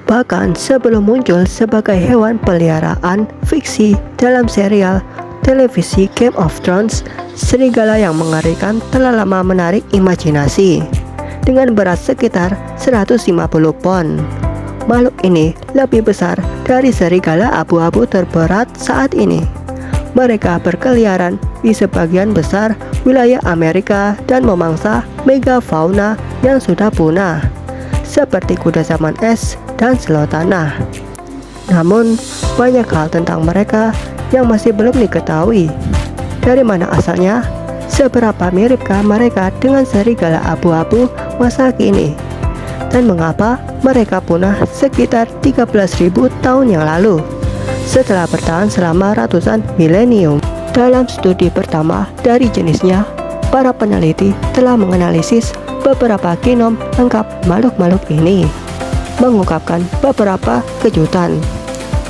Bahkan sebelum muncul sebagai hewan peliharaan fiksi dalam serial televisi Game of Thrones, serigala yang mengerikan telah lama menarik imajinasi. Dengan berat sekitar 150 pon, makhluk ini lebih besar dari serigala abu-abu terberat saat ini. Mereka berkeliaran di sebagian besar wilayah Amerika dan memangsa megafauna yang sudah punah, seperti kuda zaman es dan selo tanah. Namun, banyak hal tentang mereka yang masih belum diketahui. Dari mana asalnya? Seberapa miripkah mereka dengan serigala abu-abu masa kini? Dan mengapa mereka punah sekitar 13.000 tahun yang lalu, setelah bertahan selama ratusan milenium? Dalam studi pertama dari jenisnya, para peneliti telah menganalisis beberapa genom lengkap makhluk-makhluk ini, mengungkapkan beberapa kejutan.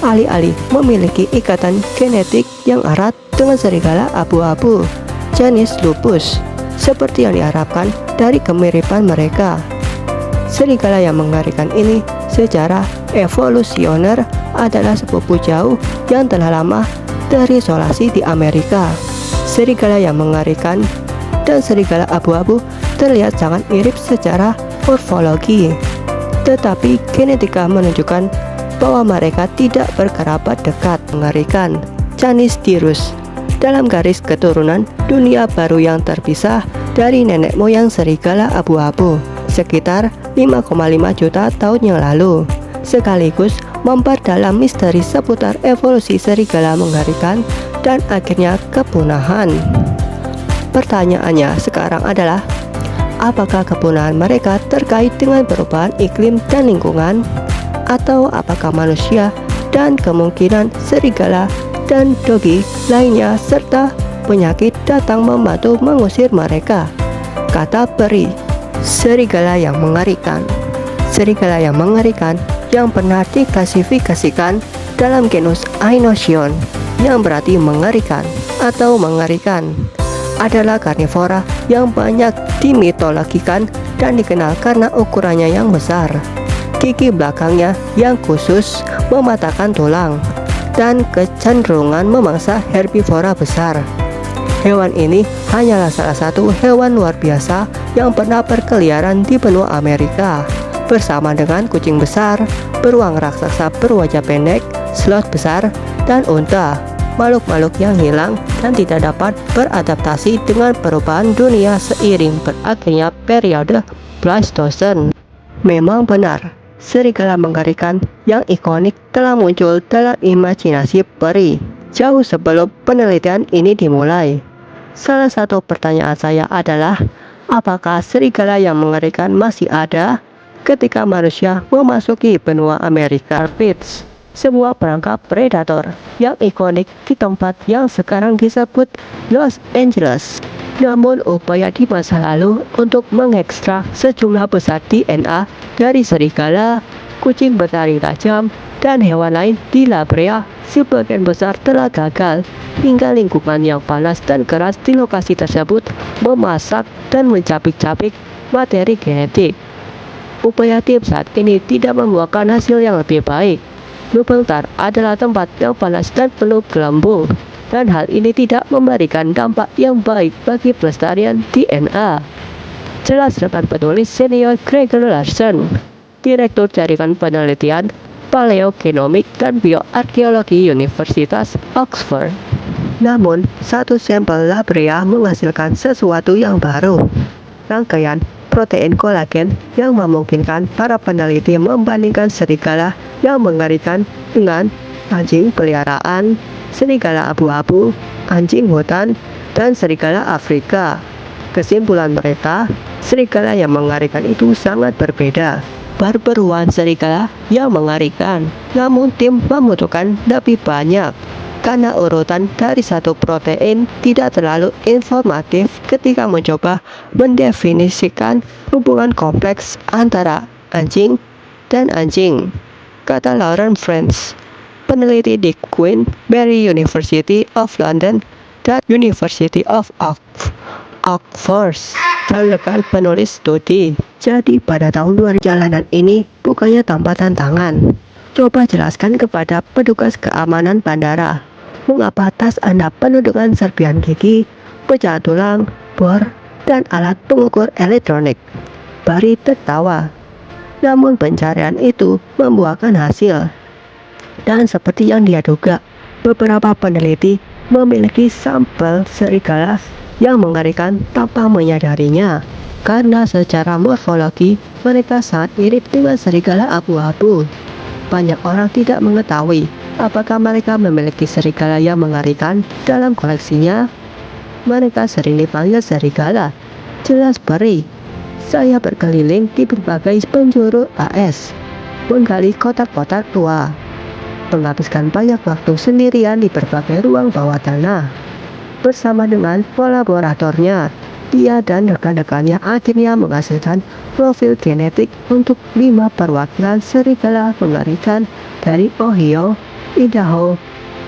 Alih-alih memiliki ikatan genetik yang erat dengan serigala abu-abu jenis lupus, seperti yang diharapkan dari kemiripan mereka, serigala yang mengerikan ini secara evolusioner adalah sepupu jauh yang telah lama terisolasi di Amerika. Serigala yang mengerikan dan serigala abu-abu terlihat sangat mirip secara morfologi, tetapi genetika menunjukkan bahwa mereka tidak berkerabat dekat. Mengerikan Canis dirus dalam garis keturunan dunia baru yang terpisah dari nenek moyang serigala abu-abu sekitar 5,5 juta tahun yang lalu, sekaligus memperdalam misteri seputar evolusi serigala mengerikan dan akhirnya kepunahan. Pertanyaannya sekarang adalah, apakah kepunahan mereka terkait dengan perubahan iklim dan lingkungan? Atau apakah manusia dan kemungkinan serigala dan dogi lainnya serta penyakit datang membantu mengusir mereka? Kata peri, serigala yang mengerikan. Serigala yang mengerikan yang pernah diklasifikasikan dalam genus Ainosion, yang berarti mengerikan atau mengerikan, adalah karnivora yang banyak dimitologikan dan dikenal karena ukurannya yang besar, gigi belakangnya yang khusus mematahkan tulang, dan kecenderungan memangsa herbivora besar. Hewan ini hanyalah salah satu hewan luar biasa yang pernah berkeliaran di benua Amerika, bersama dengan kucing besar, beruang raksasa berwajah pendek, sloth besar, dan unta. Makhluk-makhluk yang hilang dan tidak dapat beradaptasi dengan perubahan dunia seiring berakhirnya periode Pleistocene. Memang benar, serigala mengerikan yang ikonik telah muncul dalam imajinasi peri jauh sebelum penelitian ini dimulai. Salah satu pertanyaan saya adalah, apakah serigala yang mengerikan masih ada ketika manusia memasuki benua Amerika? Pitts, sebuah perangkap predator yang ikonik di tempat yang sekarang disebut Los Angeles. Namun upaya di masa lalu untuk mengekstrak sejumlah besar DNA dari serigala, kucing bertaring tajam, dan hewan lain di La Brea sebagian besar telah gagal, hingga lingkungan yang panas dan keras di lokasi tersebut memasak dan mencapik-capik materi genetik. Upaya tim saat ini tidak membuahkan hasil yang lebih baik. Gibraltar adalah tempat yang panas dan penuh gelembung, dan hal ini tidak memberikan dampak yang baik bagi pelestarian DNA. Jelas rekan penulis senior Gregor Larsen, Direktur Jaringan Penelitian Paleogenomik dan Bioarkeologi Universitas Oxford. Namun, satu sampel La Brea menghasilkan sesuatu yang baru, rangkaian protein kolagen yang memungkinkan para peneliti membandingkan serigala yang mengerikan dengan anjing peliharaan, serigala abu-abu, anjing hutan, dan serigala Afrika. Kesimpulan mereka, serigala yang mengerikan itu sangat berbeda. Perburuan serigala yang mengerikan, namun tim membutuhkan lebih banyak, karena urutan dari satu protein tidak terlalu informatif ketika mencoba mendefinisikan hubungan kompleks antara anjing dan anjing, kata Lauren French, peneliti di Queen Mary University of London dan University of Oxford, dan rekan penulis studi. Jadi pada tahun 2000 jalanan ini bukan bukannya tanpa tantangan. Coba jelaskan kepada petugas keamanan bandara, mengapa tas Anda penuh dengan serpihan gigi, pecahan tulang, bor, dan alat pengukur elektronik. Barry tertawa. Namun pencarian itu membuahkan hasil. Dan seperti yang dia duga, beberapa peneliti memiliki sampel serigala yang mengerikan tanpa menyadarinya. Karena secara morfologi mereka sangat mirip dengan serigala abu-abu. Banyak orang tidak mengetahui apakah mereka memiliki serigala yang mengerikan dalam koleksinya. Mereka sering dipanggil serigala. Jelas Barry. Saya berkeliling di berbagai penjuru AS, menggali kotak-kotak tua, menghabiskan banyak waktu sendirian di berbagai ruang bawah tanah. Bersama dengan kolaboratornya, dia dan rekan-rekannya akhirnya menghasilkan profil genetik untuk 5 perwakilan serigala mengerikan dari Ohio, Idaho,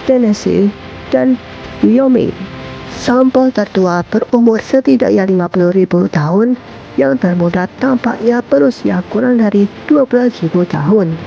Tennessee, dan Wyoming. Sampel tertua berumur setidaknya 50.000 tahun, yang termuda tampaknya berusia kurang dari 12.000 tahun,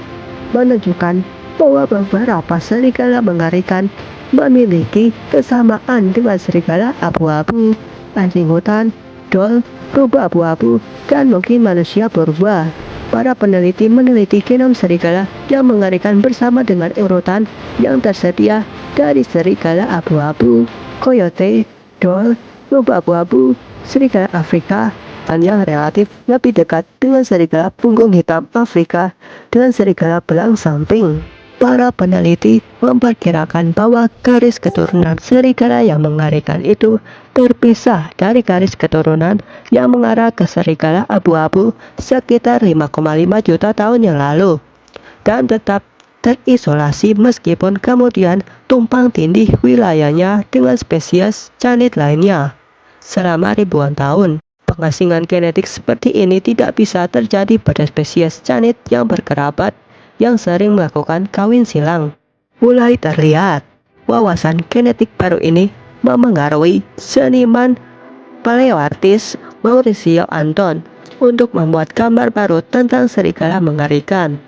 menunjukkan bahwa beberapa serigala mengerikan memiliki kesamaan dengan serigala abu-abu, anjing hutan, dol, rubah abu-abu, dan mungkin manusia purba. Para peneliti meneliti genom serigala yang mengerikan bersama dengan urutan yang tersedia dari serigala abu-abu, coyote, dol, rubah abu-abu, serigala Afrika, dan yang relatif lebih dekat dengan serigala punggung hitam Afrika dan serigala belang samping. Para peneliti memperkirakan bahwa garis keturunan serigala yang mengerikan itu terpisah dari garis keturunan yang mengarah ke serigala abu-abu sekitar 5,5 juta tahun yang lalu, dan tetap terisolasi meskipun kemudian tumpang tindih wilayahnya dengan spesies canid lainnya selama ribuan tahun. Pengasingan genetik seperti ini tidak bisa terjadi pada spesies canid yang berkerabat yang sering melakukan kawin silang. Mulai terlihat, wawasan genetik baru ini memengaruhi seniman paleoartis Mauricio Anton untuk membuat gambar baru tentang serigala mengerikan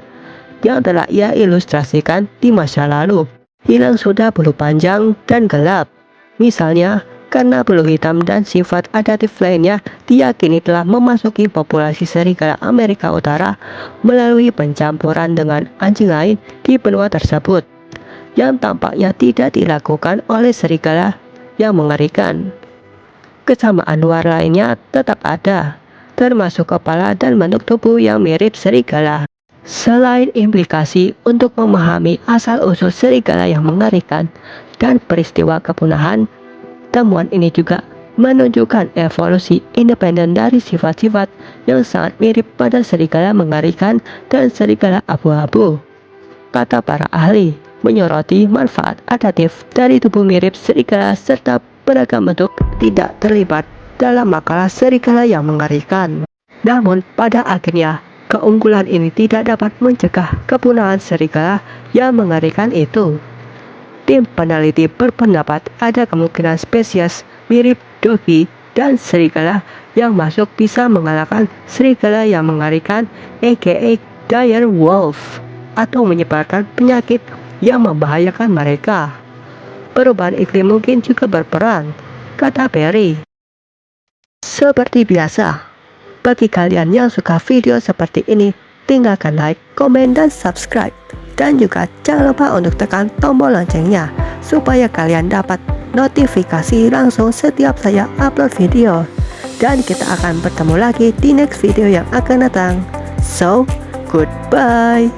yang telah ia ilustrasikan di masa lalu. Hilang sudah bulu panjang dan gelap, misalnya karena bulu hitam dan sifat adaptif lainnya diyakini telah memasuki populasi serigala Amerika Utara melalui pencampuran dengan anjing lain di benua tersebut, yang tampaknya tidak dilakukan oleh serigala yang mengerikan. Kesamaan luar lainnya tetap ada, termasuk kepala dan bentuk tubuh yang mirip serigala. Selain implikasi untuk memahami asal-usul serigala yang mengerikan dan peristiwa kepunahan, temuan ini juga menunjukkan evolusi independen dari sifat-sifat yang sangat mirip pada serigala mengerikan dan serigala abu-abu. Kata para ahli menyoroti manfaat adaptif dari tubuh mirip serigala serta beragam bentuk tidak terlibat dalam makalah serigala yang mengerikan. Namun pada akhirnya, keunggulan ini tidak dapat mencegah kepunahan serigala yang mengerikan itu. Tim peneliti berpendapat ada kemungkinan spesies mirip dogi dan serigala yang masuk bisa mengalahkan serigala yang mengerikan aka dire wolf atau menyebarkan penyakit yang membahayakan mereka. Perubahan iklim mungkin juga berperan, kata Barry. Seperti biasa, bagi kalian yang suka video seperti ini, tinggalkan like, komen, dan subscribe. Dan juga jangan lupa untuk tekan tombol loncengnya supaya kalian dapat notifikasi langsung setiap saya upload video. Dan kita akan bertemu lagi di next video yang akan datang. So, goodbye.